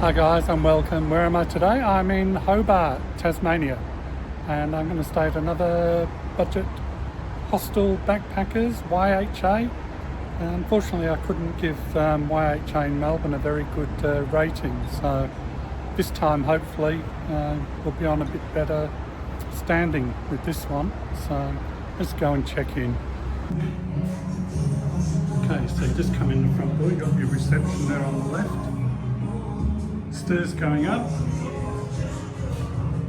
Hi guys and welcome. Where am I today? I'm in Hobart, Tasmania, and I'm going to stay at another budget hostel backpackers, YHA. Unfortunately I couldn't give YHA in Melbourne a very good rating, so this time hopefully we'll be on a bit better standing with this one. So let's go and check in. Okay, so you just come in the front door, you've got your reception there on the left. Stairs going up,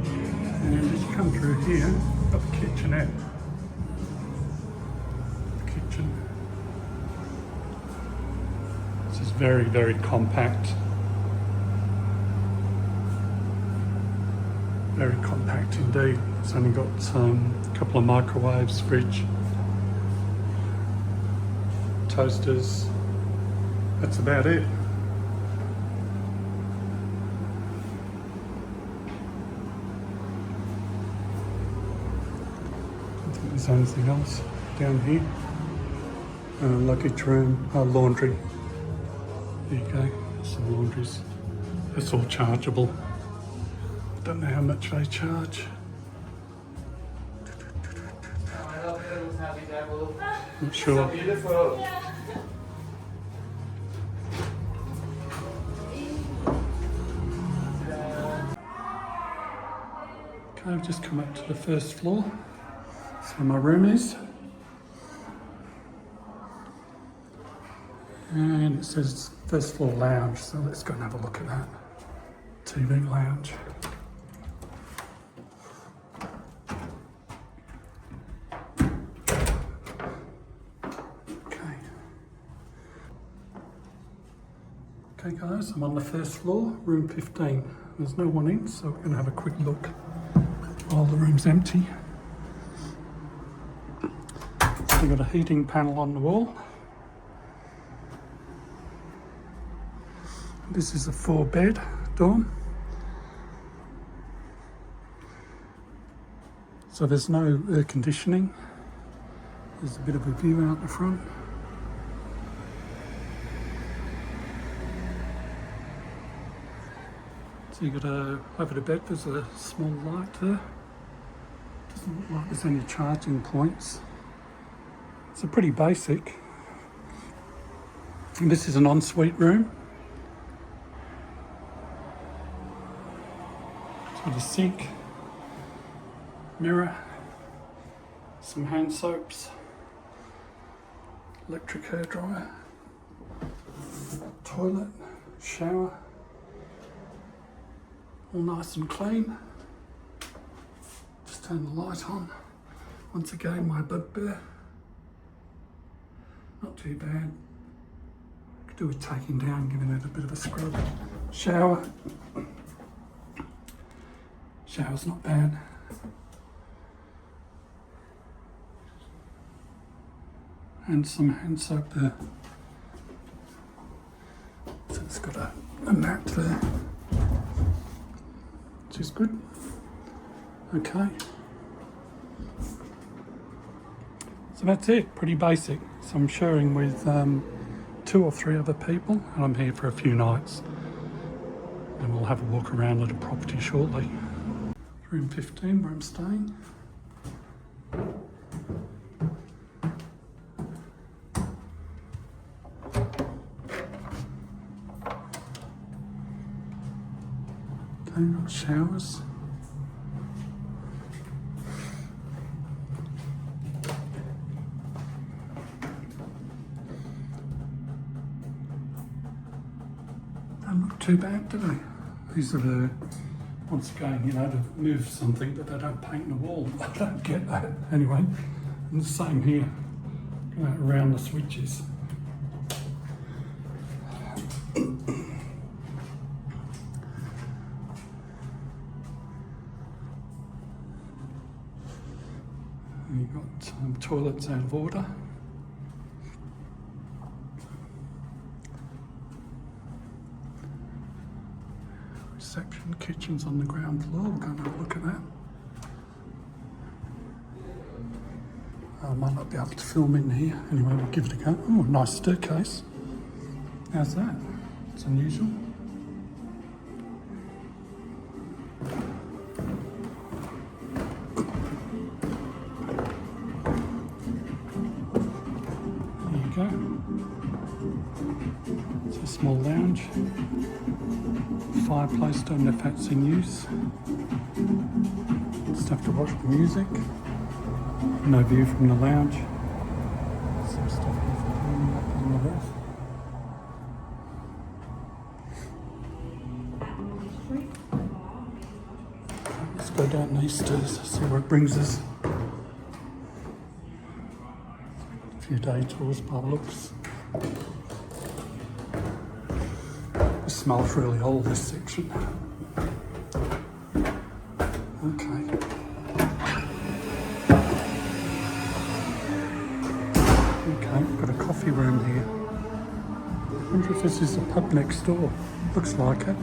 and as you come through here, got the kitchenette. The kitchen. This is very, very compact. Very compact indeed. It's only got a couple of microwaves, fridge, toasters. That's about it. There's anything else down here. Luggage room, laundry. There you go, some laundries. It's all chargeable. Don't know how much they charge. Not sure. Okay, I've just come up to the first floor. That's where my room is. And it says first floor lounge, so let's go and have a look at that. TV lounge. Okay guys, I'm on the first floor, room 15. There's no one in, so we're going to have a quick look while the room's empty. So we've got a heating panel on the wall. This is a 4-bed dorm. So there's no air conditioning. There's a bit of a view out the front. So you've got over the bed, there's a small light there. Doesn't look like there's any charging points. It's a pretty basic. And this is an ensuite room. It's got a sink, mirror, some hand soaps, electric hairdryer, toilet, shower. All nice and clean. Just turn the light on. Once again, my bugbear. Not too bad. Could do with taking down, giving it a bit of a scrub. Shower. Shower's not bad. And some hand soap there. So it's got a mat there, which is good. Okay. So that's it, pretty basic. So I'm sharing with 2 or 3 other people, and I'm here for a few nights. And we'll have a walk around at the property shortly. Room 15 where I'm staying. Okay, got showers. Don't look too bad, do they? These are the, once again, you know, to move something that they don't paint the wall. I don't get that. Anyway, and the same here, around the switches. You've got toilets out of order. Reception, kitchen's on the ground floor. We'll go and have a look at that. I might not be able to film in here. Anyway, we'll give it a go. Oh, nice staircase. How's that? It's unusual. small lounge. Fireplace, don't know if that's in use. Just have to watch the music. No view from the lounge. Some stuff up on the roof. Let's go down these stairs, see where it brings us. A few day tours by the looks. It smells really old, this section. Okay. Okay, we've got a coffee room here. I wonder if this is the pub next door. Looks like it.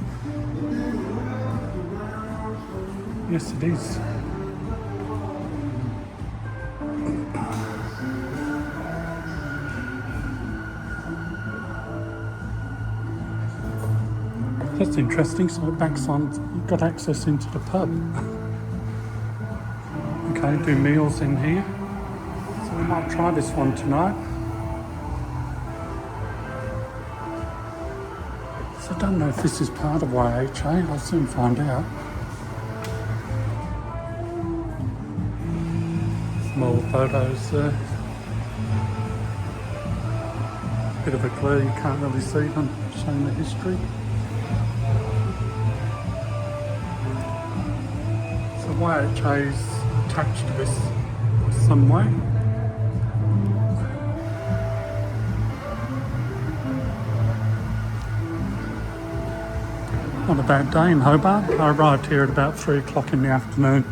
Yes, it is. That's interesting, so it backs on, you've got access into the pub. Okay, do meals in here. So we might try this one tonight. So I don't know if this is part of YHA, I'll soon find out. Some old photos there. Bit of a glare, you can't really see them, showing the history. So YHA is attached to this some way. Not a bad day in Hobart. I arrived here at about 3 o'clock in the afternoon.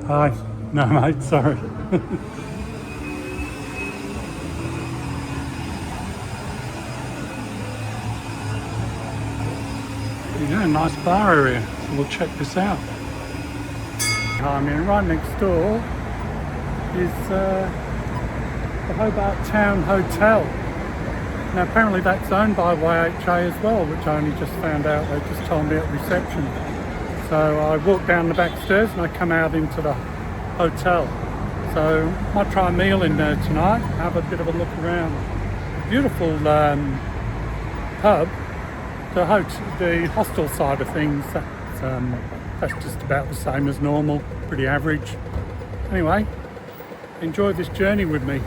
Hi. No mate, sorry. Yeah, nice bar area. So we'll check this out. I mean, right next door is the Hobart Town Hotel. Now apparently that's owned by YHA as well, which I only just found out. They just told me at reception. So I walked down the back stairs and I come out into the hotel. So might try a meal in there tonight, have a bit of a look around. Beautiful pub. The hostel side of things, that's just about the same as normal, pretty average. Anyway, enjoy this journey with me. Okay,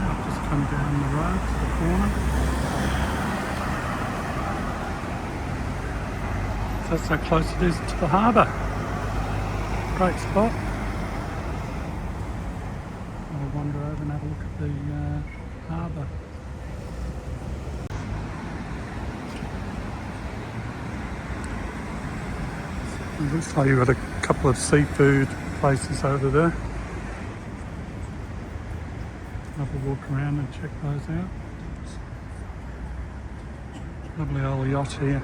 I've just come down the road to the corner. So that's how close it is to the harbour. Great spot. I'll wander over and have a look at the harbour. It looks like you've got a couple of seafood places over there. Have a walk around and check those out. Lovely old yacht here.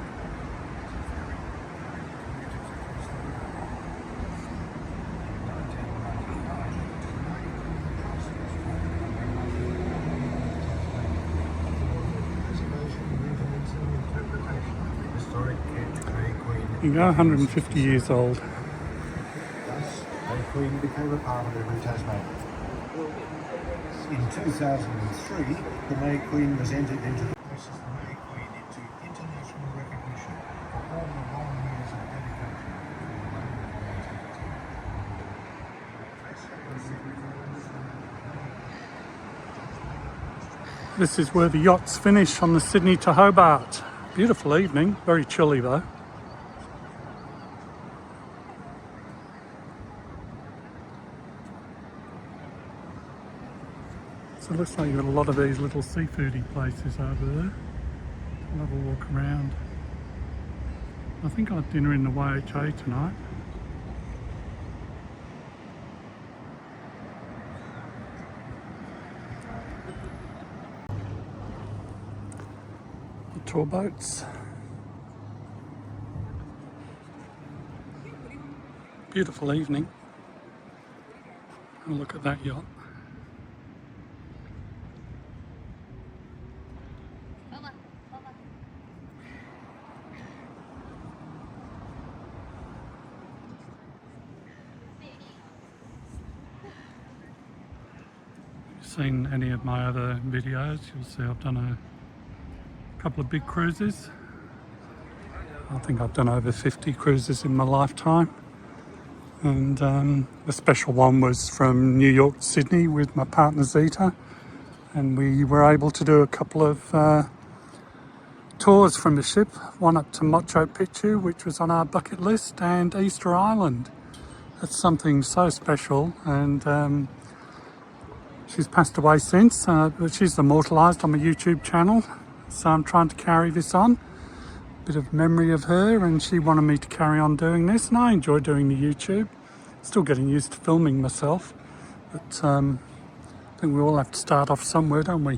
You go 150 years old. Thus, May Queen became a part of every Tasmanian. In 2003, the May Queen was entered into the places the May Queen into international recognition for all the long years of dedication to the This is where the yachts finish on the Sydney to Hobart. Beautiful evening, very chilly though. So it looks like you've got a lot of these little seafoody places over there. I'll have a walk around. I think I'll have dinner in the YHA tonight. The tour boats. Beautiful evening. Have a look at that yacht. seen any of my other videos, you'll see I've done a couple of big cruises. I think I've done over 50 cruises in my lifetime. And the special one was from New York to Sydney with my partner Zita. And we were able to do a couple of tours from the ship, one up to Machu Picchu, which was on our bucket list, and Easter Island. That's something so special, and she's passed away since, but she's immortalised on my YouTube channel, so I'm trying to carry this on. Bit of memory of her, and she wanted me to carry on doing this, and I enjoy doing the YouTube. Still getting used to filming myself, but I think we all have to start off somewhere, don't we?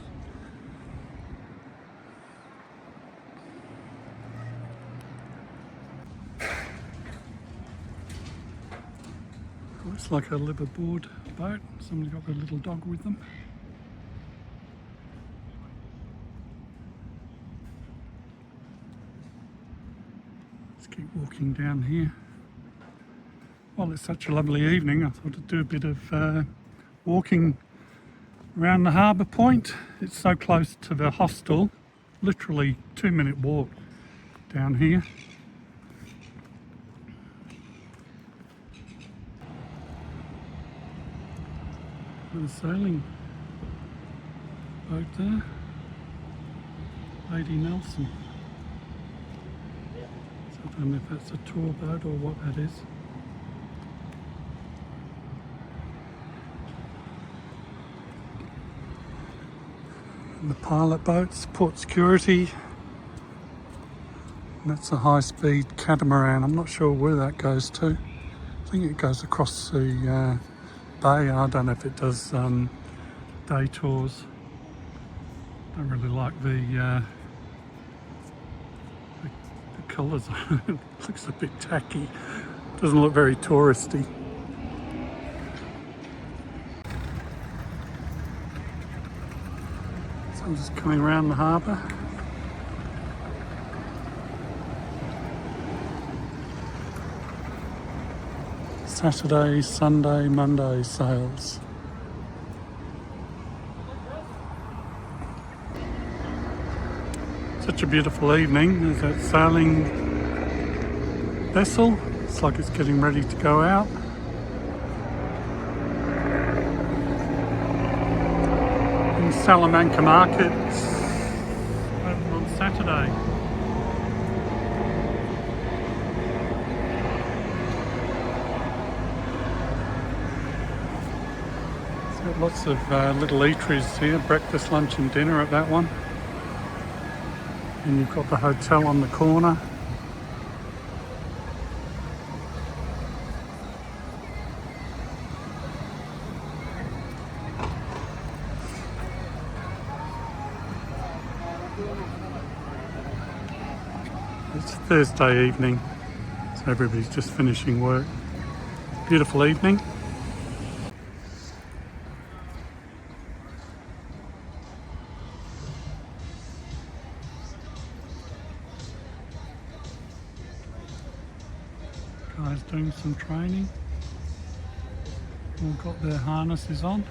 Looks like a liveaboard boat. Somebody got their little dog with them. Let's keep walking down here. Well, it's such a lovely evening, I thought I'd do a bit of walking around the harbour point. It's so close to the hostel, literally 2-minute walk down here. There's a sailing boat there, Lady Nelson. So I don't know if that's a tour boat or what that is. And the pilot boats, port security. And that's a high-speed catamaran. I'm not sure where that goes to. I think it goes across the bay. I don't know if it does day tours. Don't really like the colours on it. It looks a bit tacky. Doesn't look very touristy. So I'm just coming around the harbour. Saturday, Sunday, Monday sails. Such a beautiful evening. There's that sailing vessel. It's like it's getting ready to go out. In Salamanca Market open on Saturday. Lots of little eateries here, breakfast, lunch and dinner at that one. And you've got the hotel on the corner. It's Thursday evening, so everybody's just finishing work. Beautiful evening. Guys doing some training. All got their harnesses on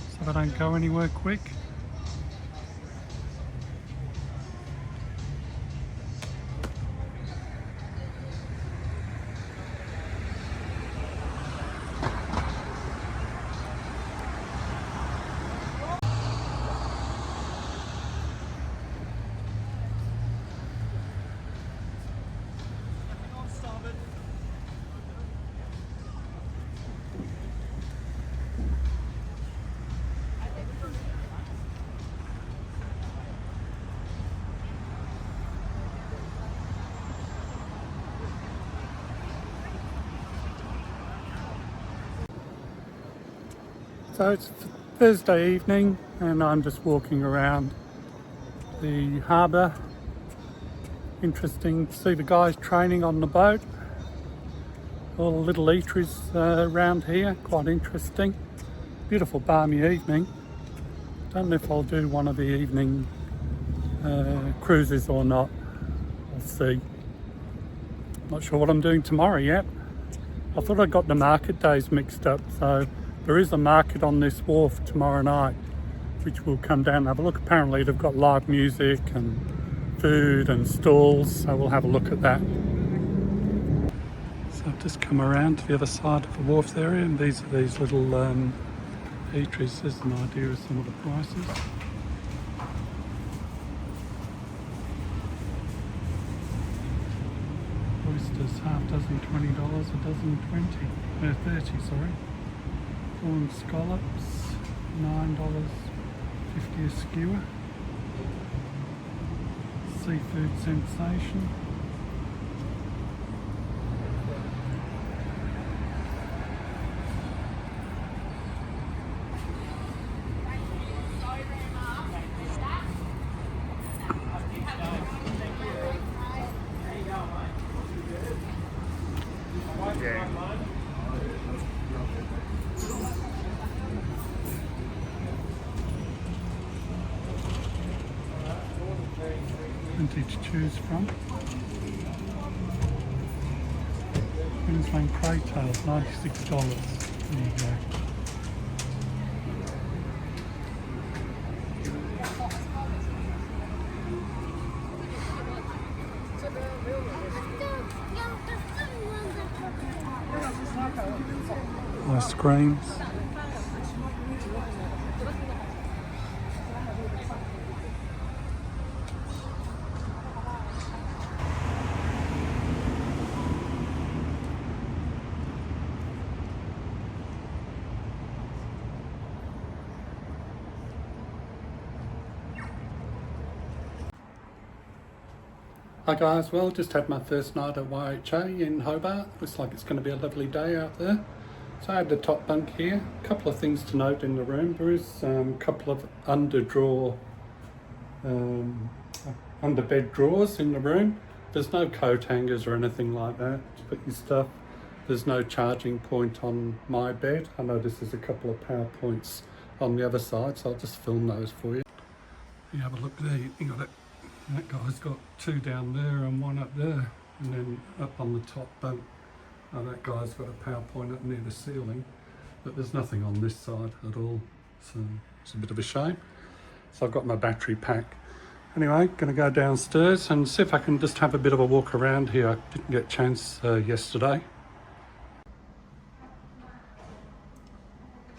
so they don't go anywhere quick. So it's Thursday evening and I'm just walking around the harbour. Interesting to see the guys training on the boat. All the little eateries around here, quite interesting. Beautiful balmy evening. Don't know if I'll do one of the evening cruises or not. We'll see. Not sure what I'm doing tomorrow yet. I thought I got the market days mixed up, so There is a market on this wharf tomorrow night, which we'll come down and have a look. Apparently they've got live music and food and stalls, so we'll have a look at that. So I've just come around to the other side of the wharf area, and these are these little eateries. There's an idea of some of the prices. Oysters, half dozen $20, a dozen 30, sorry. Prawn scallops, $9.50 a skewer. Seafood sensation. Plenty to choose from. Queensland Cray Tails, $96. There you go. Ice creams. Hi guys, well just had my first night at YHA in Hobart. Looks like it's going to be a lovely day out there. So I had the top bunk here. A couple of things to note in the room. There is a couple of under bed drawers in the room. There's no coat hangers or anything like that to put your stuff. There's no charging point on my bed. I noticed there's a couple of power points on the other side, so I'll just film those for you. You have a look there, you got it. That guy's got two down there and one up there, and then up on the top bunk. That guy's got a power point up near the ceiling, but there's nothing on this side at all, so it's a bit of a shame. So I've got my battery pack. Anyway, going to go downstairs and see if I can just have a bit of a walk around here. I didn't get a chance yesterday.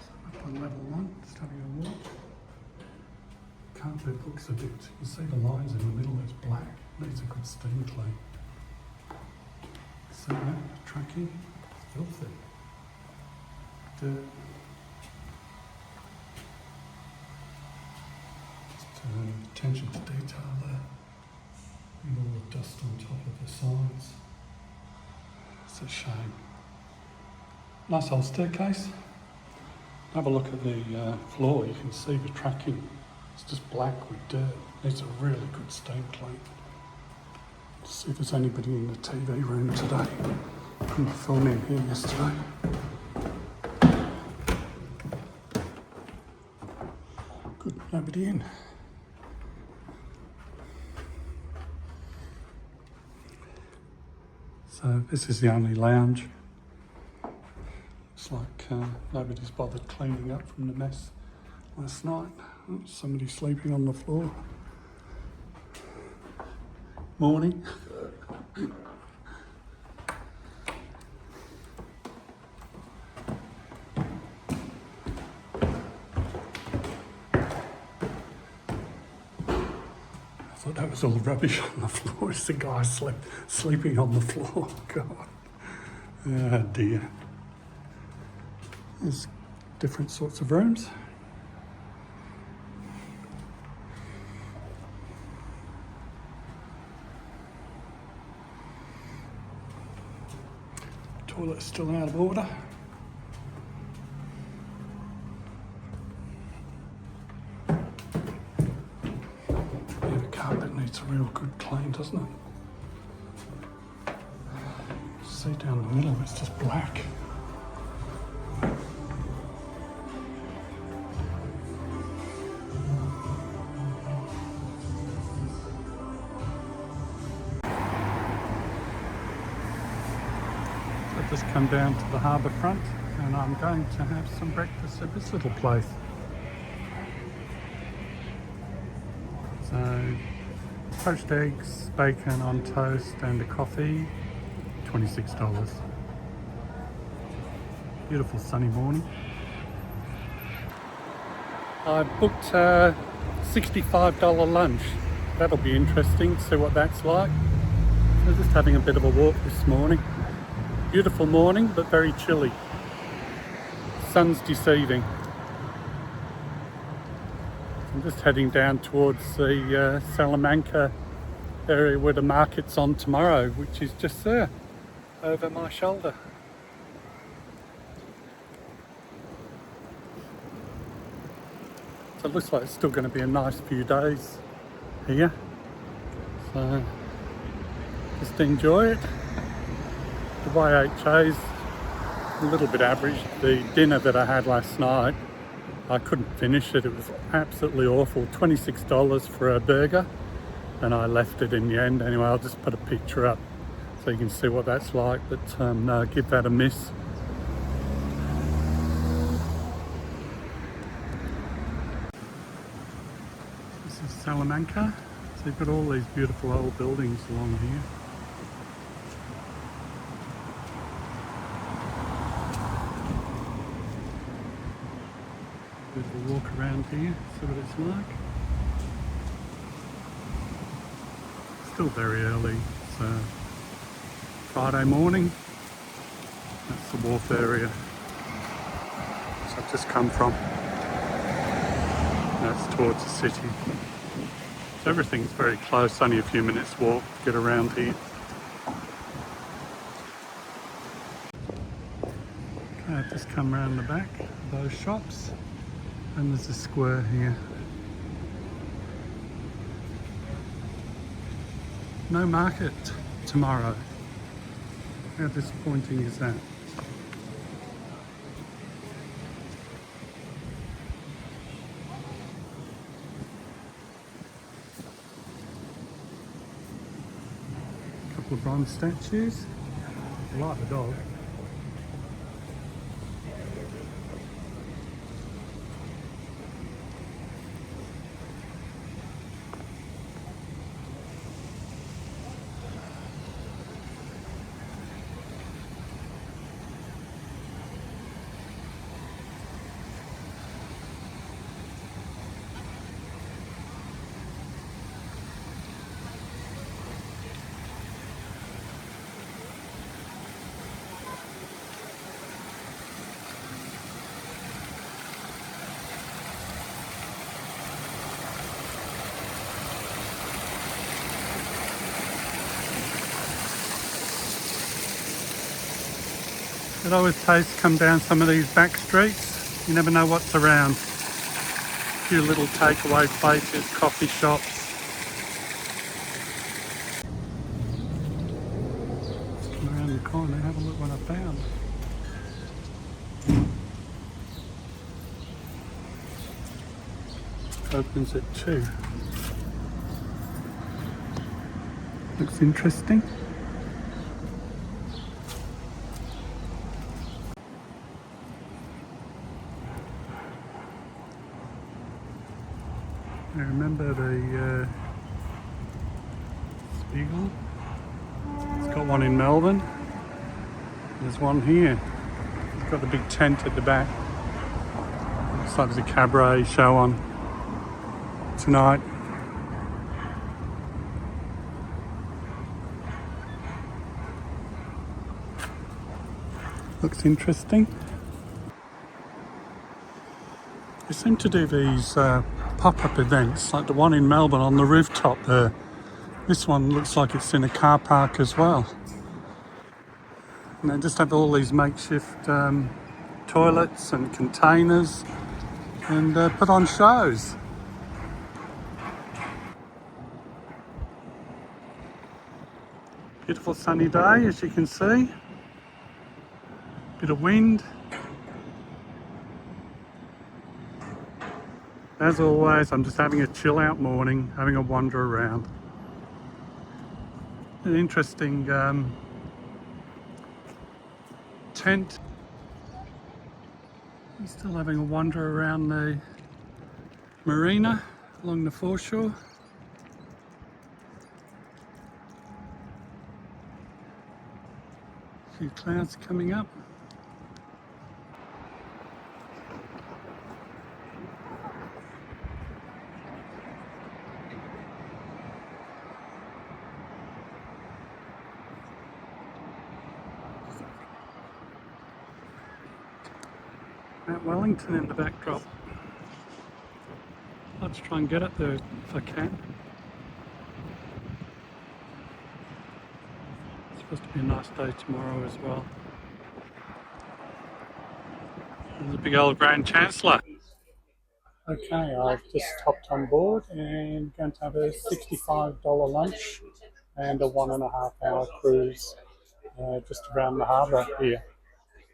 So up on level 1, just having a walk. Carpet looks a bit, you see the lines in the middle, it's black. Needs a good steam clean. See that? Tracking, filthy. Dirt. Just attention to detail there. And all the dust on top of the sides. It's a shame. Nice old staircase. Have a look at the floor, you can see the tracking. It's just black with dirt. It's a really good steam clean. Let's see if there's anybody in the TV room today. Couldn't film in here yesterday. Good, nobody in. So this is the only lounge. Looks like nobody's bothered cleaning up from the mess last night. Oh, somebody sleeping on the floor. Morning. I thought that was all rubbish on the floor. It's the guy sleeping on the floor. God. Oh dear. There's different sorts of rooms. Toilet's still out of order. Yeah, the carpet needs a real good clean, doesn't it? See down the middle, it's just black. Just come down to the harbour front and I'm going to have some breakfast at this little place. So, poached eggs, bacon on toast and a coffee, $26. Beautiful sunny morning. I booked a $65 lunch. That'll be interesting to see what that's like. So just having a bit of a walk this morning. Beautiful morning, but very chilly. Sun's deceiving. I'm just heading down towards the Salamanca area where the market's on tomorrow, which is just there, over my shoulder. So it looks like it's still going to be a nice few days here. So just enjoy it. The YHA's a little bit average. The dinner that I had last night, I couldn't finish it. It was absolutely awful. $26 for a burger, and I left it in the end. Anyway, I'll just put a picture up so you can see what that's like, but no, give that a miss. This is Salamanca. So you've got all these beautiful old buildings along here. We'll walk around here, see what it's like. Still very early. It's Friday morning. That's the wharf area which I've just come from. That's towards the city. So everything's very close, only a few minutes walk to get around here. Okay, I've just come around the back of those shops. And there's a square here. No market tomorrow. How disappointing is that? A couple of bronze statues. I like the dog. It always pays to come down some of these back streets. You never know what's around. A few little takeaway places, coffee shops. Let's come around the corner, have a look what I found. Opens at 2. Looks interesting. I remember the Spiegel. It's got one in Melbourne. There's one here. It's got the big tent at the back. Looks like there's a cabaret show on tonight. Looks interesting. They seem to do these pop-up events, like the one in Melbourne on the rooftop there. This one looks like it's in a car park as well. And they just have all these makeshift toilets and containers and put on shows. Beautiful sunny day, as you can see. Bit of wind. As always, I'm just having a chill out morning, having a wander around. An interesting tent. Still having a wander around the marina along the foreshore. A few clouds coming up. Mount Wellington in the backdrop. Let's try and get it there if I can. It's supposed to be a nice day tomorrow as well. There's a big old Grand Chancellor. Okay, I've just hopped on board and going to have a $65 lunch and a 1.5 hour cruise just around the harbour here.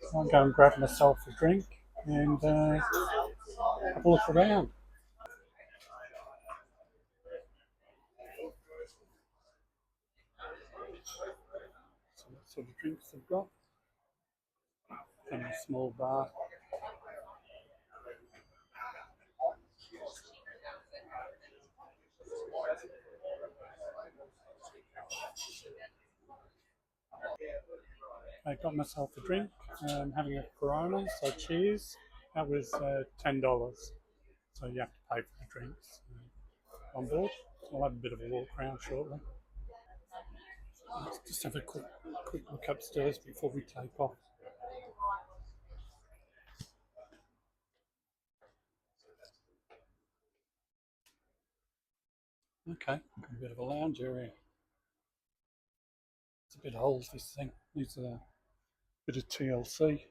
So I'll go and grab myself a drink and have a look around. So what sort of drinks I've got? And a small bar. I got myself a drink, having a Corona, so cheers. That was $10. So you have to pay for the drinks on board. I'll have a bit of a walk around shortly. Let's just have a quick look upstairs before we take off. Okay, got a bit of a lounge area. It's a bit old, this thing. Needs a bit of TLC.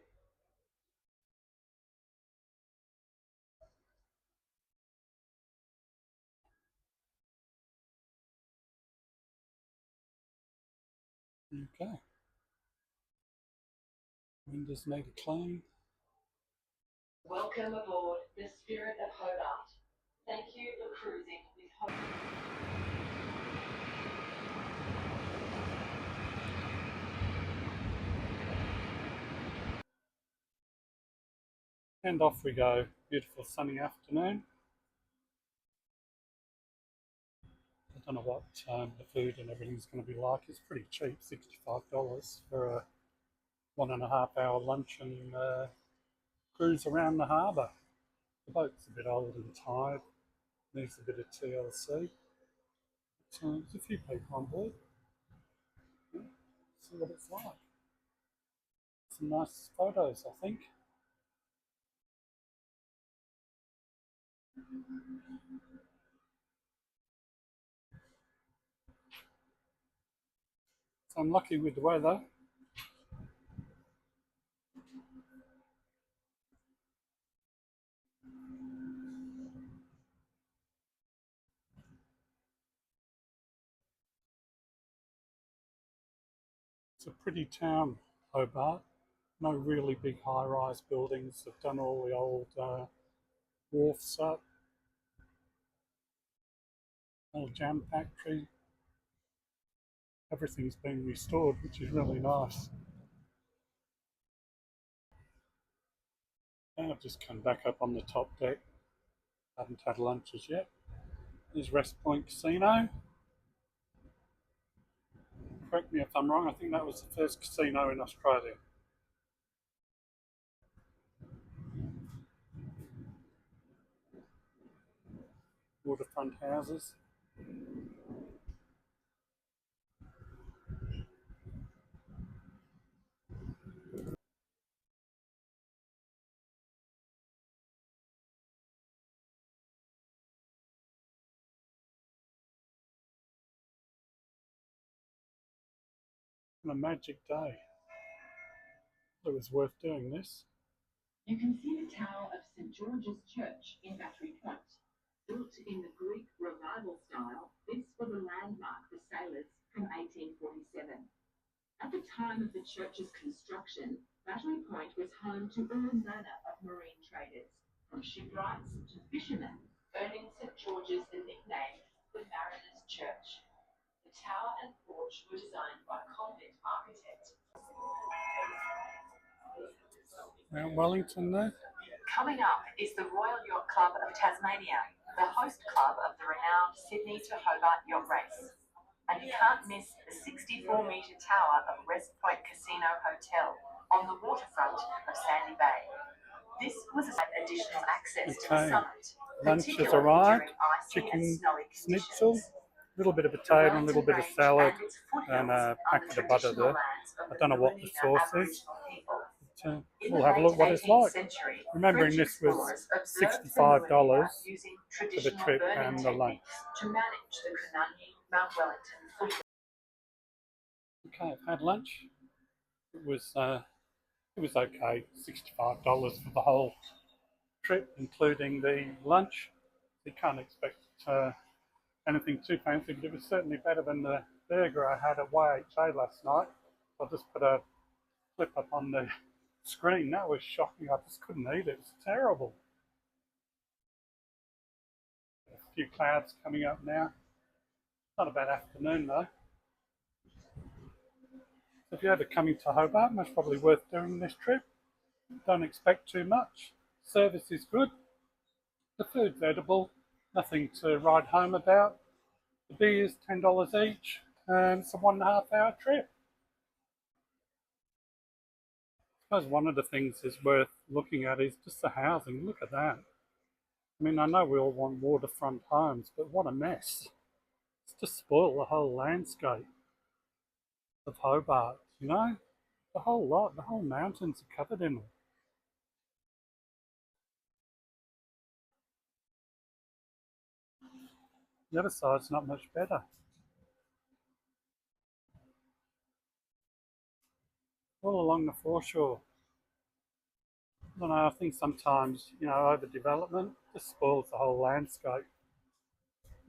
Okay. Windows need a clean. Welcome aboard the Spirit of Hobart. Thank you for cruising with Hobart. And off we go. Beautiful sunny afternoon. I don't know what the food and everything's going to be like. It's pretty cheap, $65 for a 1.5 hour lunch and cruise around the harbour. The boat's a bit old and tired. Needs a bit of TLC. So there's a few people on board. Yeah, see what it's like. Some nice photos, I think. So I'm lucky with the weather. It's a pretty town, Hobart. No really big high-rise buildings. They've done all the old wharfs up. Old jam factory. Everything's been restored, which is really nice. And I've just come back up on the top deck. Haven't had lunch as yet. There's West Point Casino. Correct me if I'm wrong, I think that was the first casino in Australia. Waterfront houses. And a magic day. It was worth doing this. You can see the tower of St George's Church in Battery Point. Built in the Greek Revival style, this was a landmark for sailors from 1847. At the time of the church's construction, Battery Point was home to all manner of marine traders, from shipwrights to fishermen, earning St George's the nickname the Mariners' Church. The tower and porch were designed by convict architect. Mount Wellington there. Coming up is the Royal Yacht Club of Tasmania, the host club of the renowned Sydney to Hobart yacht race. And you can't miss the 64-metre tower of West Point Casino Hotel on the waterfront of Sandy Bay. This was additional access to the summit. Lunch has arrived, chicken schnitzel, a little bit of potato, a little bit of salad, and a packet of butter there. I don't know what the sauce is. But, we'll have a look what it's like. Remembering this was $65 for the trip and the lunch. To manage the Mt Wellington. Okay, I've had lunch. It was okay, $65 for the whole trip, including the lunch. You can't expect anything too fancy, but it was certainly better than the burger I had at YHA last night. I'll just put a clip up on the screen. That was shocking. I just couldn't eat it. It was terrible. A few clouds coming up now. Not a bad afternoon though. If you're ever coming to Hobart, most probably worth doing this trip. Don't expect too much. Service is good. The food's edible. Nothing to write home about. The beer's $10 each. And it's a 1.5 hour trip. I suppose one of the things is worth looking at is just the housing. Look at that. I mean, I know we all want waterfront homes, but what a mess. It's just spoiled the whole landscape of Hobart, you know? The whole lot, the whole mountains are covered in them. The other side's not much better. All along the foreshore. I don't know, I think sometimes, you know, overdevelopment just spoils the whole landscape.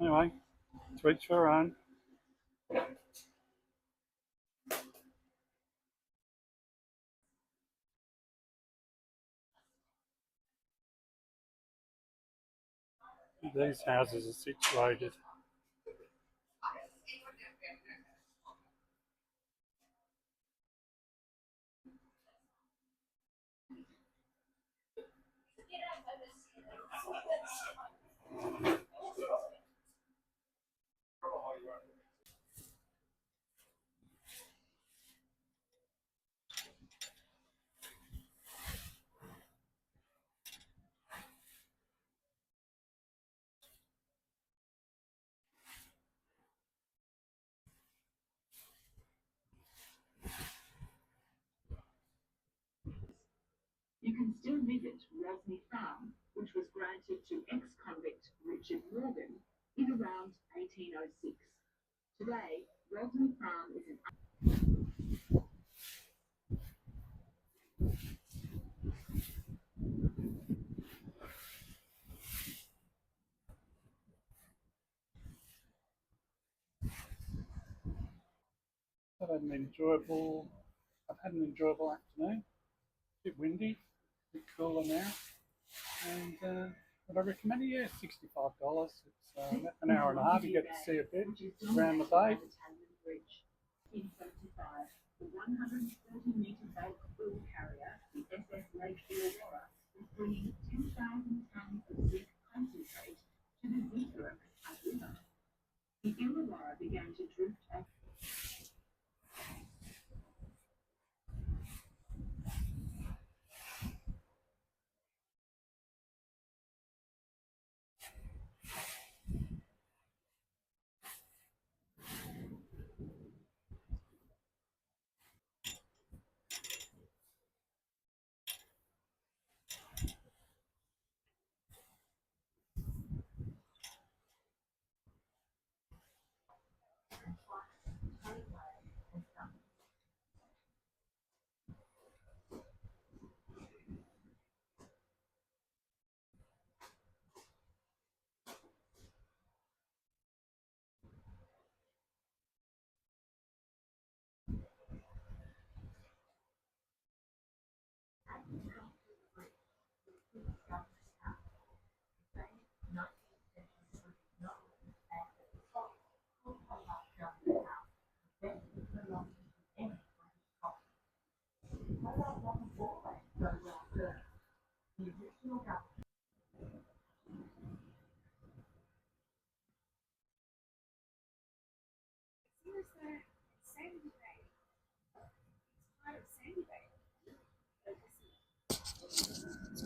Anyway, to each your own. These houses are situated. You can still visit Rosny Farm, which was granted to ex-convict Richard Morgan in around 1806. Today, Rosny Farm is an I've had an enjoyable afternoon. A bit windy, a bit cooler now. And would I recommend it? Yeah, $65. It's an hour and a half. You get to see a bit around the bay. In 1975, the 140-metre bulk oil carrier, the SS Lake Illawarra, was bringing 10,000 tonnes of zinc concentrate to the Zeta River. The Illawarra began to drift off. The original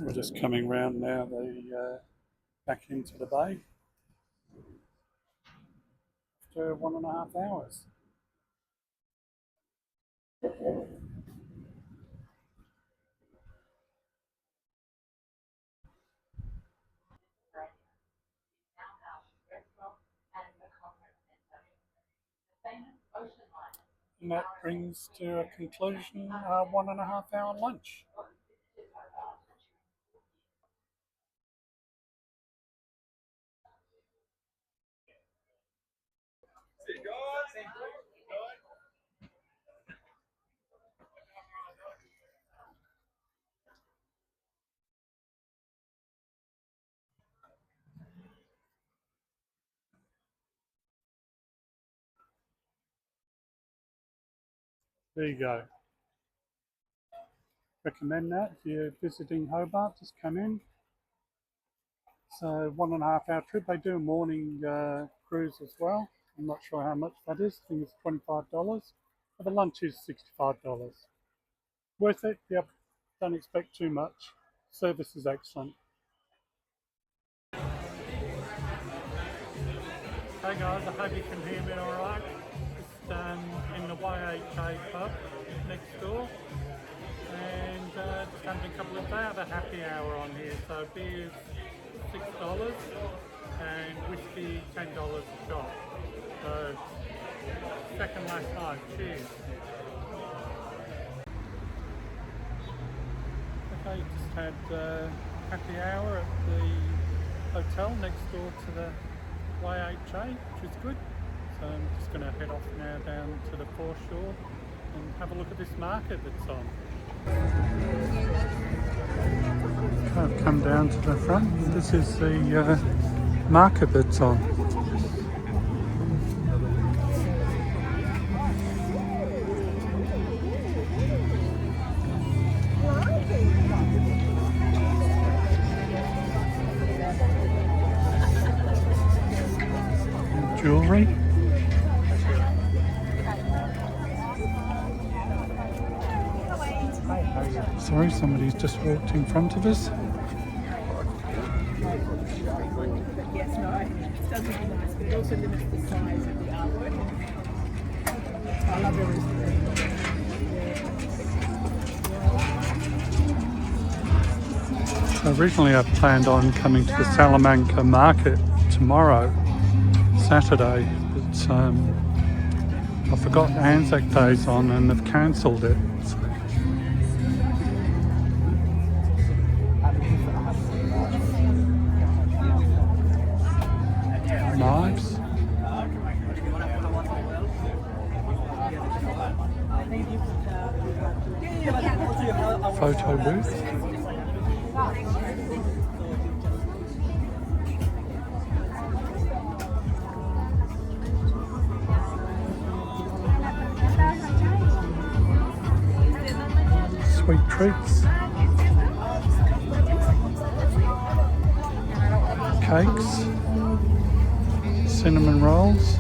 We're just coming round now, back into the bay after 1.5 hours. And that brings to a conclusion our 1.5 hour lunch. There you go. Recommend that if you're visiting Hobart, just come in. So 1.5 hour trip. They do a morning cruise as well. I'm not sure how much that is. I think it's $25. But the lunch is $65. Worth it? Yep. Don't expect too much. Service is excellent. Hey guys, I hope you can hear me alright. Just in the YHA pub next door. And just having a couple of, they have a happy hour on here. So beer's $6 and whiskey $10 a shot. So second last night. Cheers. Okay, just had happy hour at the hotel next door to the YHA, which is good. So I'm just going to head off now down to the foreshore and have a look at this market that's on. I've come down to the front. This is the market that's on. Jewellery. Sorry, somebody's just walked in front of us. Yes, no, it does look nice, but it also limits the size of the artwork. I love everything. Originally I planned on coming to the Salamanca market tomorrow, Saturday, but I forgot Anzac Day's on and they've cancelled it. Knives. Photo booth. Sweet treats. Cakes. Cinnamon rolls.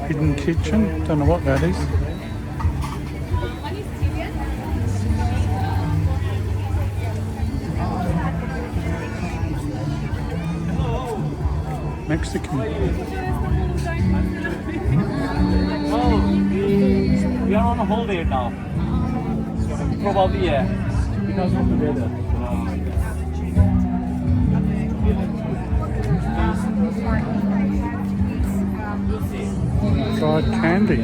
Hidden kitchen, don't know what that is. Mexican. We are on a holiday now. Probably, yeah. Because of the weather. Dried candy.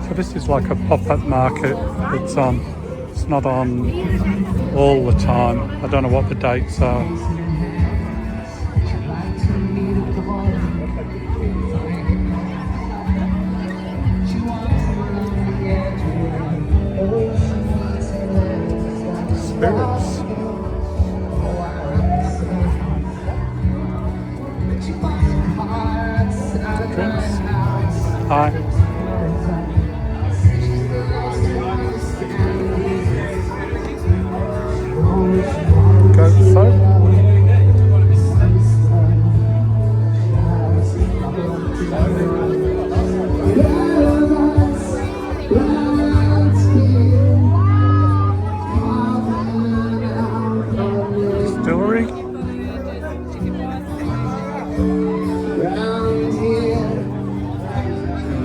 So this is like a pop-up market. It's not on all the time. I don't know what the dates are. Spirits. Drinks. Hi. Goat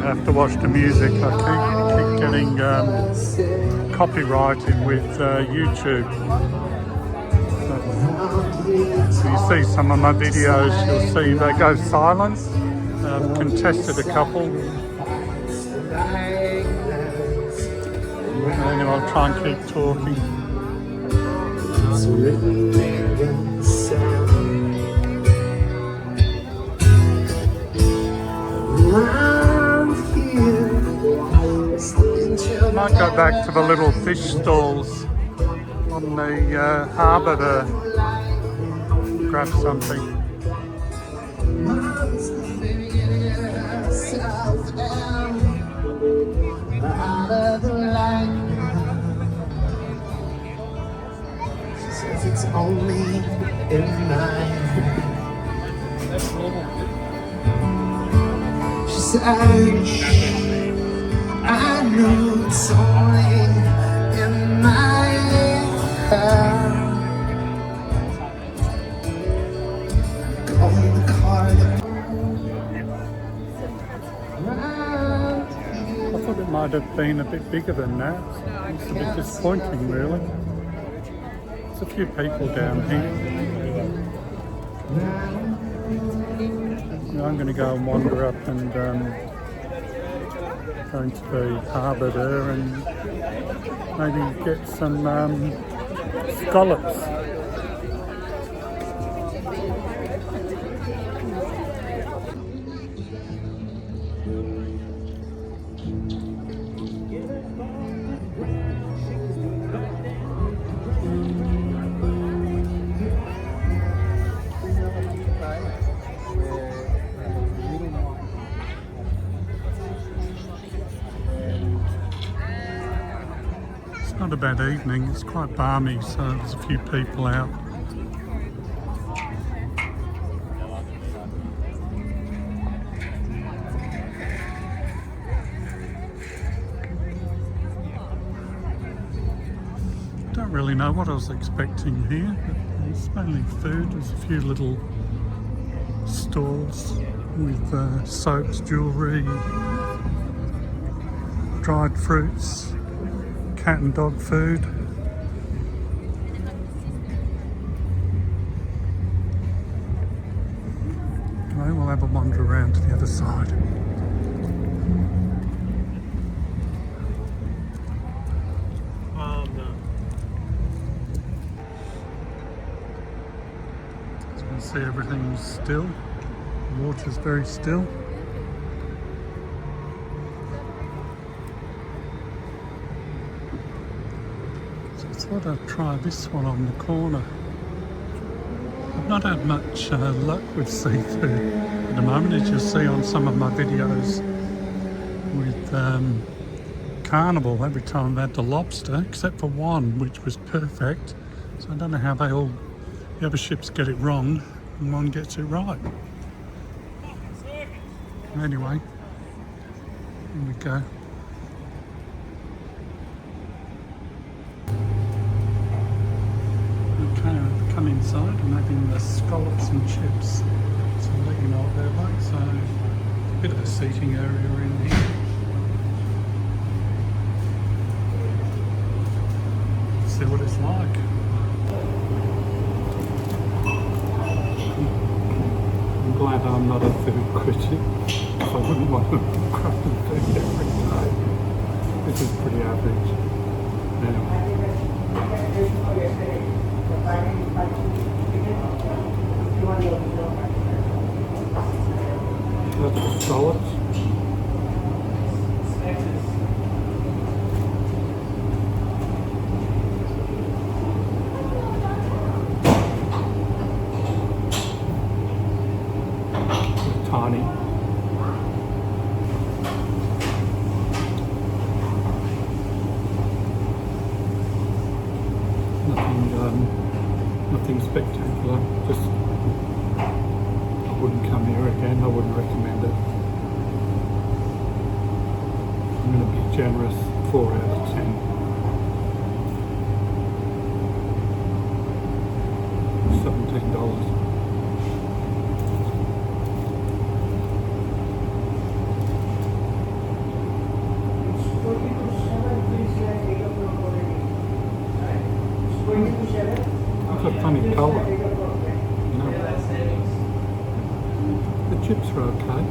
I have to watch the music. I keep getting copyrighted with YouTube. So you see some of my videos, you'll see they go silent. I've contested a couple. Anyway, I'll try and keep talking. Might go back to the little fish stalls on the harbour to grab something. It's only in mine. She said, I know it's only in my head. Call me the car that I thought it might have been a bit bigger than that. It's a bit disappointing, really. There's a few people down here. I'm going to go and wander up and go into the harbour there and maybe get some scallops. Not a bad evening, it's quite balmy, so there's a few people out. Don't really know what I was expecting here, but it's mainly food. There's a few little stalls with soaps, jewellery, dried fruits, cat and dog food. Okay, we'll have a wander around to the other side. As you can see, everything's still. The water's very still. I thought I'd try this one on the corner. I've not had much luck with seafood at the moment, as you'll see on some of my videos with Carnival. Every time I've had the lobster, except for one, which was perfect. So I don't know how the other ships get it wrong and one gets it right. Anyway, here we go. Come inside. I'm having the scallops and chips, so I'll let you know what they're like. So, a bit of a seating area in here. See what it's like. I'm glad I'm not a food critic. I wouldn't want to grab food every day. This is pretty average. Anyway. That's the scallops. Tiny. Nothing spectacular, just I wouldn't come here again, I wouldn't recommend it. I'm going to be generous, 4 out of 10. $17. The chips are okay.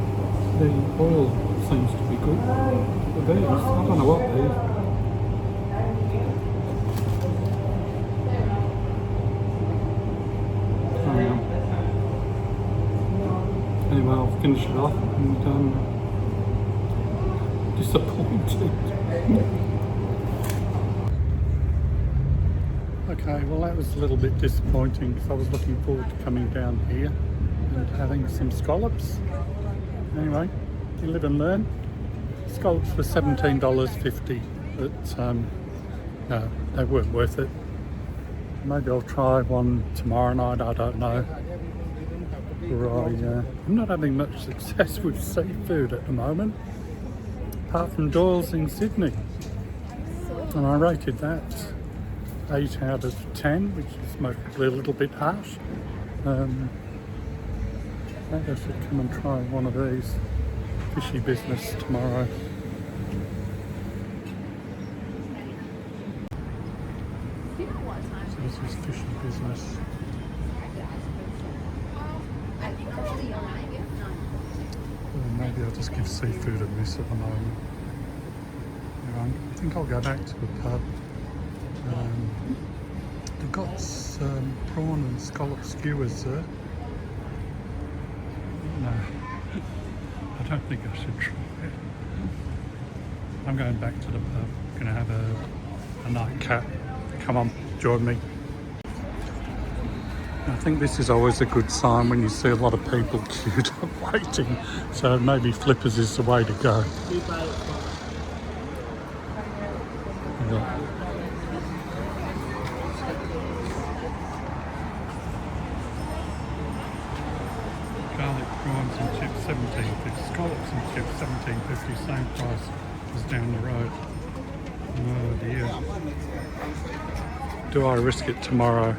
The oil seems to be good. But these, I don't know what these. Anyway, I'll finish it off and disappointed. Okay, well that was a little bit disappointing because I was looking forward to coming down here and having some scallops. Anyway, you live and learn. Scallops for $17.50, but no, they weren't worth it. Maybe I'll try one tomorrow night, I don't know. I'm not having much success with seafood at the moment, apart from Doyle's in Sydney. And I rated that 8 out of 10, which is mostly a little bit harsh. Maybe I should come and try one of these. Fishy business tomorrow. So this is fishy business. Well, maybe I'll just give seafood a miss at the moment. Anyway, I think I'll go back to the pub. They've got some prawn and scallop skewers there. No, I don't think I should try it. I'm going back to the pub. I'm going to have a nightcap. Come on, join me. I think this is always a good sign when you see a lot of people queued up waiting. So maybe flippers is the way to go. Garlic prawns and chips $17.50, scallops and chips $17.50, same price as down the road. Oh dear. Do I risk it tomorrow?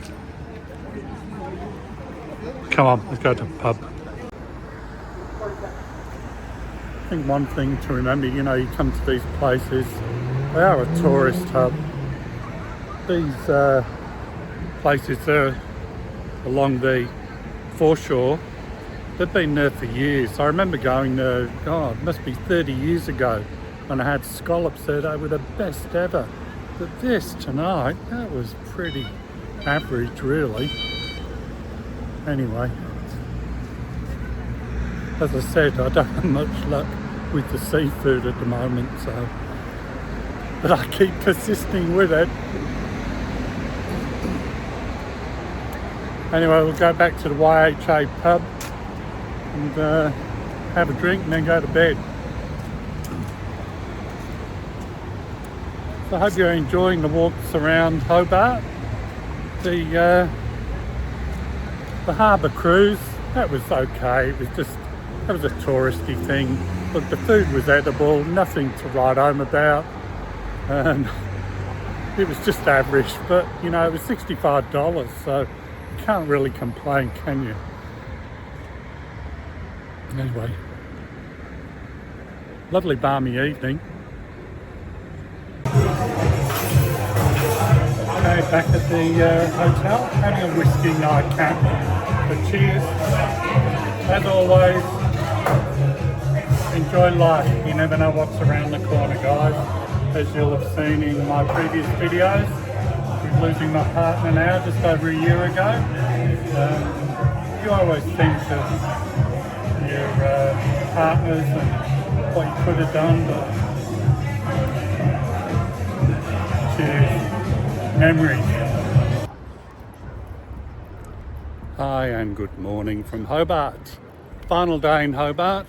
Come on, let's go to the pub. I think one thing to remember, you know, you come to these places, they are a tourist hub. These places are along the foreshore. They've been there for years. I remember going there, God, it must be 30 years ago when I had scallops there. They were the best ever. But this tonight, that was pretty average really. Anyway, as I said, I don't have much luck with the seafood at the moment, so, but I keep persisting with it. Anyway, we'll go back to the YHA pub and have a drink and then go to bed. So I hope you're enjoying the walks around Hobart. The harbour cruise, that was okay. It was a touristy thing. Look, the food was edible, nothing to write home about. It was just average, but you know, it was $65, so you can't really complain, can you? Anyway, lovely balmy evening. Okay, back at the hotel, having a whiskey nightcap. But cheers. As always, enjoy life. You never know what's around the corner, guys. As you'll have seen in my previous videos, with losing my partner now just over a year ago. You always think of your partners and what you could have done, but cheers. Memories. Hi and good morning from Hobart. Final day in Hobart.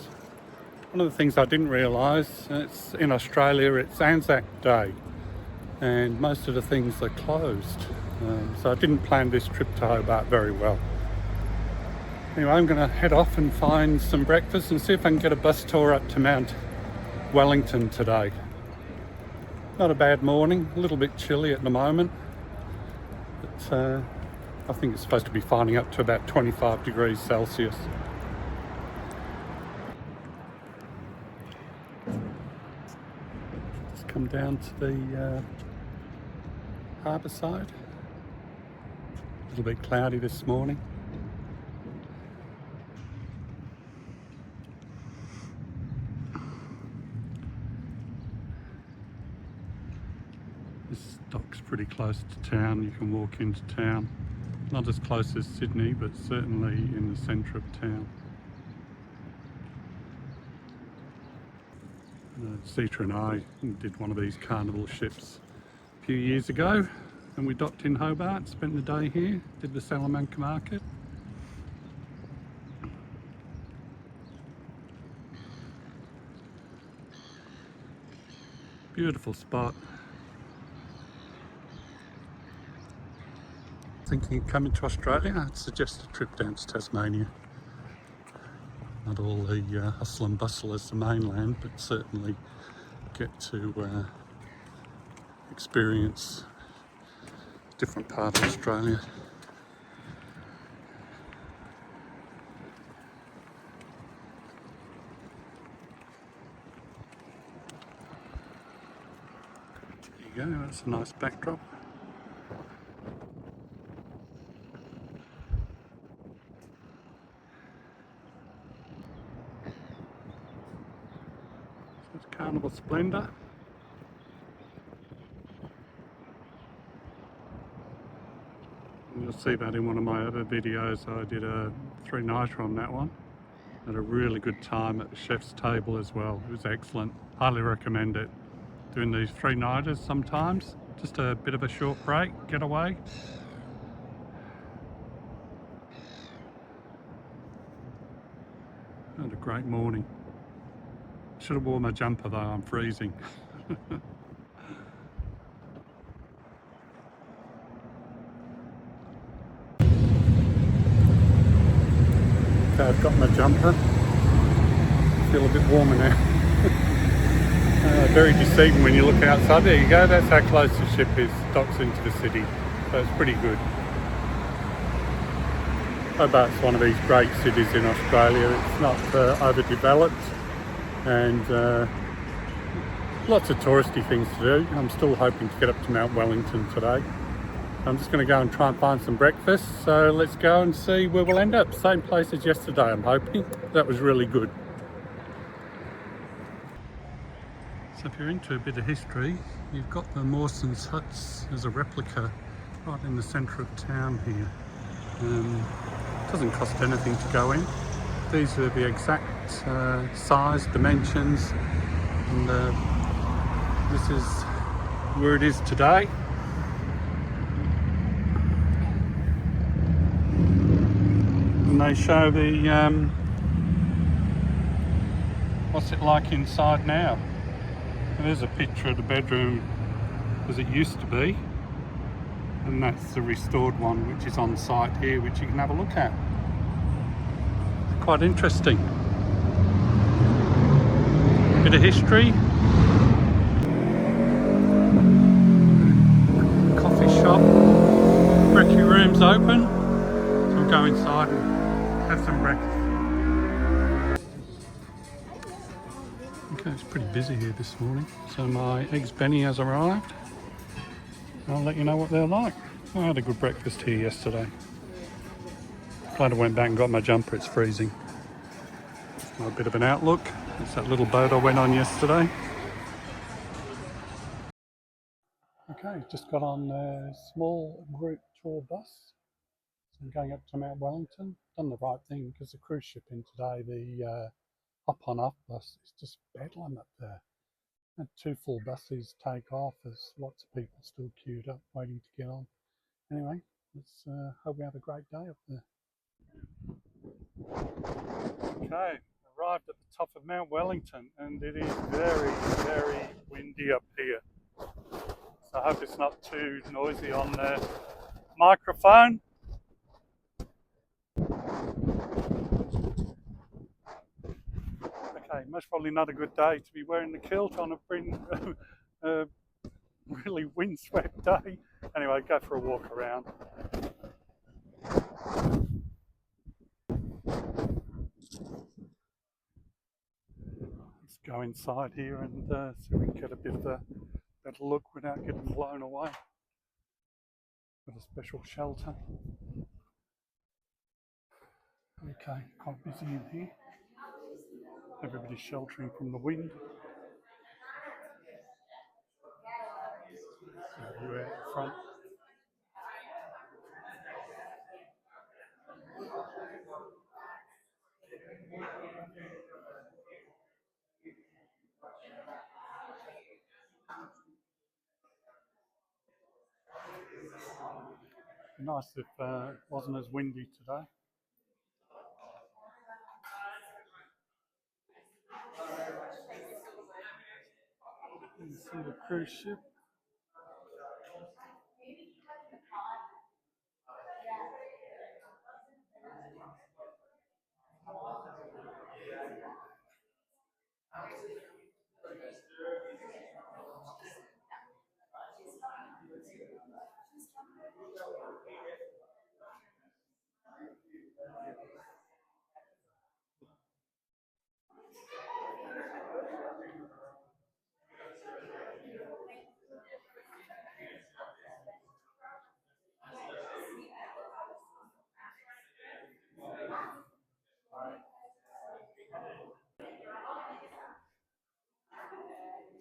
One of the things I didn't realise, it's in Australia, it's Anzac Day and most of the things are closed. So I didn't plan this trip to Hobart very well. Anyway, I'm going to head off and find some breakfast and see if I can get a bus tour up to Mt Wellington today. Not a bad morning, a little bit chilly at the moment, but I think it's supposed to be finding up to about 25 degrees Celsius. Just come down to the harbour side. A little bit cloudy this morning. Dock's pretty close to town, you can walk into town. Not as close as Sydney, but certainly in the centre of town. Sita and I did one of these carnival ships a few years ago, and we docked in Hobart, spent the day here, did the Salamanca market. Beautiful spot. Thinking of coming to Australia, I'd suggest a trip down to Tasmania. Not all the hustle and bustle as the mainland, but certainly get to experience a different part of Australia. There you go, that's a nice backdrop. It's Carnival Splendour. And you'll see that in one of my other videos. I did a 3-nighter on that one. Had a really good time at the chef's table as well. It was excellent. Highly recommend it. Doing these 3-nighters sometimes. Just a bit of a short break, get away. Had a great morning. Should have worn my jumper though, I'm freezing. Okay, I've got my jumper. Feel a bit warmer now. Very deceiving when you look outside. There you go, that's how close the ship is, docks into the city. So it's pretty good. Hobart's one of these great cities in Australia. It's not overdeveloped and lots of touristy things to do. I'm still hoping to get up to Mt Wellington today. I'm just going to go and try and find some breakfast. So let's go and see where we'll end up. Same place as yesterday, I'm hoping. That was really good. So if you're into a bit of history, you've got the Mawson's huts as a replica right in the centre of town here. It doesn't cost anything to go in. These are the exact size, dimensions, and this is where it is today. And they show the what's it like inside now. And there's a picture of the bedroom as it used to be, and that's the restored one which is on site here, which you can have a look at. Quite interesting. Bit of history. Coffee shop. Brekkie room's open, so we'll go inside and have some breakfast. Okay, it's pretty busy here this morning. So my eggs Benny has arrived. I'll let you know what they're like. I had a good breakfast here yesterday. Glad I went back and got my jumper, it's freezing. A bit of an outlook. It's that little boat I went on yesterday. Okay, just got on a small group tour bus. So I'm going up to Mt Wellington. Done the right thing because the cruise ship in today, the hop on off bus, it's just bedlam up there. Had 2 full buses take off. There's lots of people still queued up waiting to get on. Anyway, let's hope we have a great day up there. Okay, arrived at the top of Mt Wellington and it is very, very windy up here. So I hope it's not too noisy on the microphone. Okay, most probably not a good day to be wearing the kilt on a really windswept day. Anyway, go for a walk around. Let's go inside here and so we can get a bit of a better look without getting blown away. Got a special shelter. Okay, quite busy in here. Everybody's sheltering from the wind. view out the front. Nice if it wasn't as windy today. You can see the cruise ship.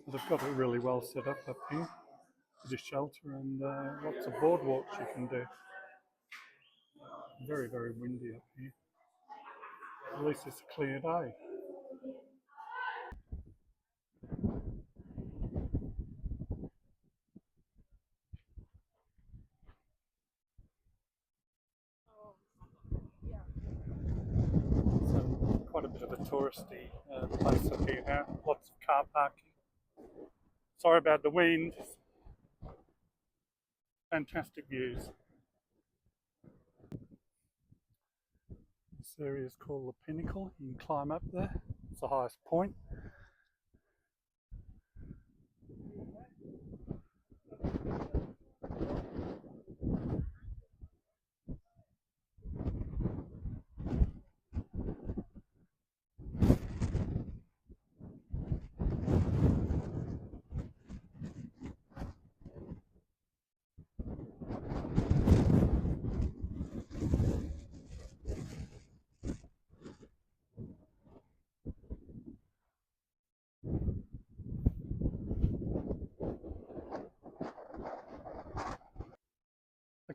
They've got it really well set up here. There's a shelter and lots of boardwalks you can do. Very, very windy up here. At least it's a clear day. So quite a bit of a touristy place up here now. Lots of car parking. Sorry about the wind. Fantastic views. This area is called the Pinnacle. You can climb up there. It's the highest point.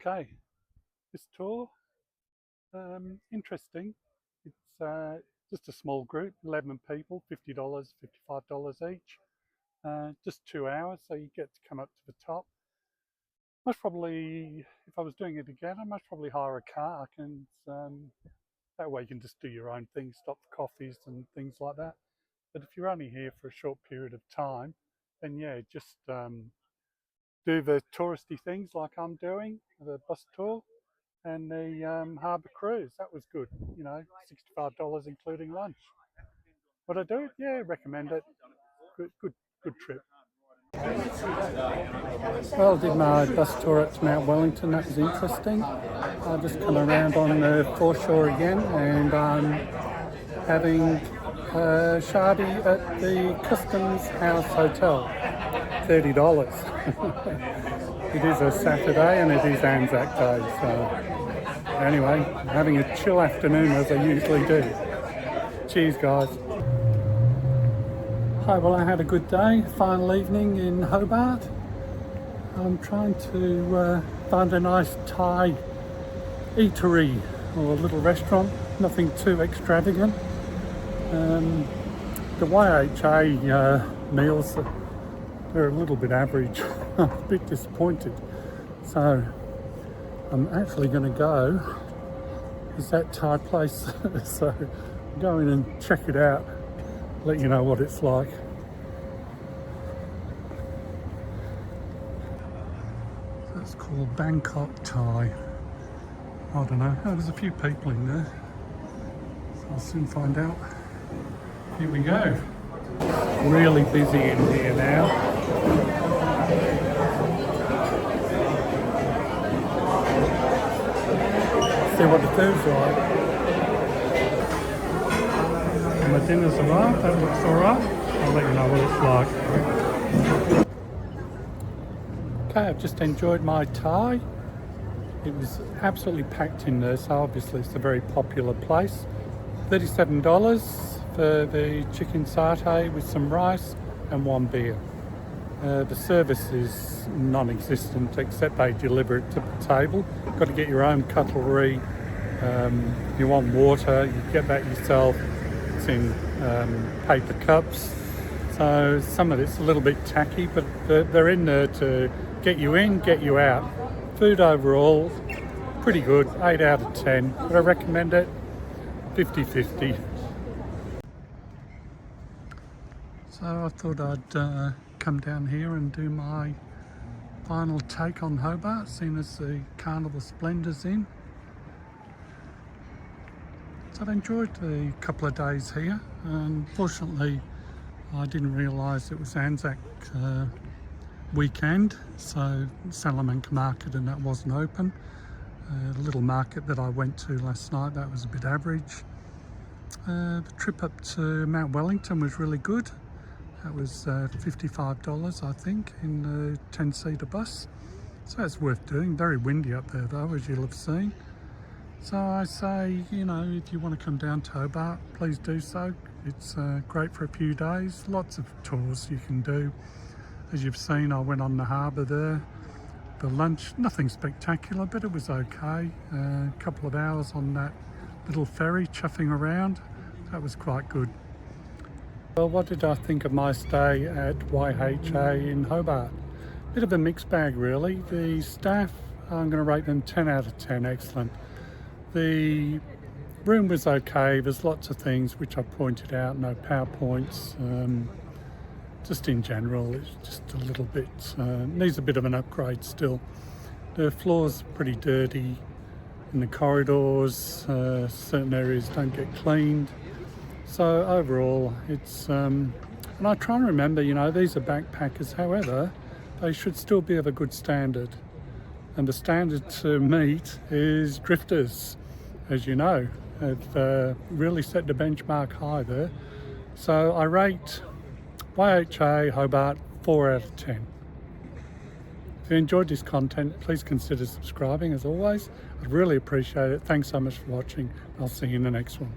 Okay, this tour, interesting. It's just a small group, 11 people, $50, $55 each. Just 2 hours, so you get to come up to the top. Most probably, if I was doing it again, I'd most probably hire a car. That way you can just do your own thing, stop for coffees and things like that. But if you're only here for a short period of time, then yeah, just do the touristy things like I'm doing, the bus tour and the harbour cruise. That was good, you know, $65 including lunch. Would I do it? Yeah, recommend it. Good trip. Well, I did my bus tour up to Mt Wellington. That was interesting. I just come around on the foreshore again, and I'm having a shardy at the Customs House Hotel. $30. It is a Saturday and it is Anzac Day, so anyway, having a chill afternoon as I usually do. Cheers, guys. Hi, well, I had a good day, final evening in Hobart. I'm trying to find a nice Thai eatery or a little restaurant, nothing too extravagant. The YHA meals, they're a little bit average. I'm a bit disappointed. So I'm actually going to go, is that Thai place? So go in and check it out, let you know what it's like. That's called Bangkok Thai. I don't know, there's a few people in there, so I'll soon find out. Here we go. Really busy in here now. See what the food's like. And my dinner's arrived, that looks alright. I'll let you know what it's like. Okay, I've just enjoyed my Thai. It was absolutely packed in there, so obviously it's a very popular place. $37 for the chicken satay with some rice and one beer. The service is non-existent except they deliver it to the table. You've got to get your own cutlery. If you want water, you get that yourself. It's in paper cups. So some of it's a little bit tacky, but they're in there to get you in, get you out. Food overall, pretty good, 8 out of 10. Would I recommend it? 50-50. So I thought I'd come down here and do my final take on Hobart, seeing as the Carnival Splendor's in. So I enjoyed the couple of days here. Unfortunately, I didn't realise it was Anzac weekend, so Salamanca Market and that wasn't open. The little market that I went to last night, that was a bit average. The trip up to Mt Wellington was really good. That was $55, I think, in the 10-seater bus. So that's worth doing. Very windy up there though, as you'll have seen. So I say, you know, if you want to come down to Hobart, please do so. It's great for a few days. Lots of tours you can do. As you've seen, I went on the harbour there for lunch. Nothing spectacular, but it was okay. A couple of hours on that little ferry chuffing around. That was quite good. Well, what did I think of my stay at YHA in Hobart? Bit of a mixed bag really. The staff, I'm going to rate them 10 out of 10, excellent. The room was okay. There's lots of things which I pointed out, no PowerPoints. Just in general, it's just a little bit, needs a bit of an upgrade still. The floor's pretty dirty in the corridors, certain areas don't get cleaned. So overall, it's, and I try and remember, you know, these are backpackers, however, they should still be of a good standard. And the standard to meet is drifters, as you know, have really set the benchmark high there. So I rate YHA Hobart 4 out of 10. If you enjoyed this content, please consider subscribing as always. I'd really appreciate it. Thanks so much for watching. I'll see you in the next one.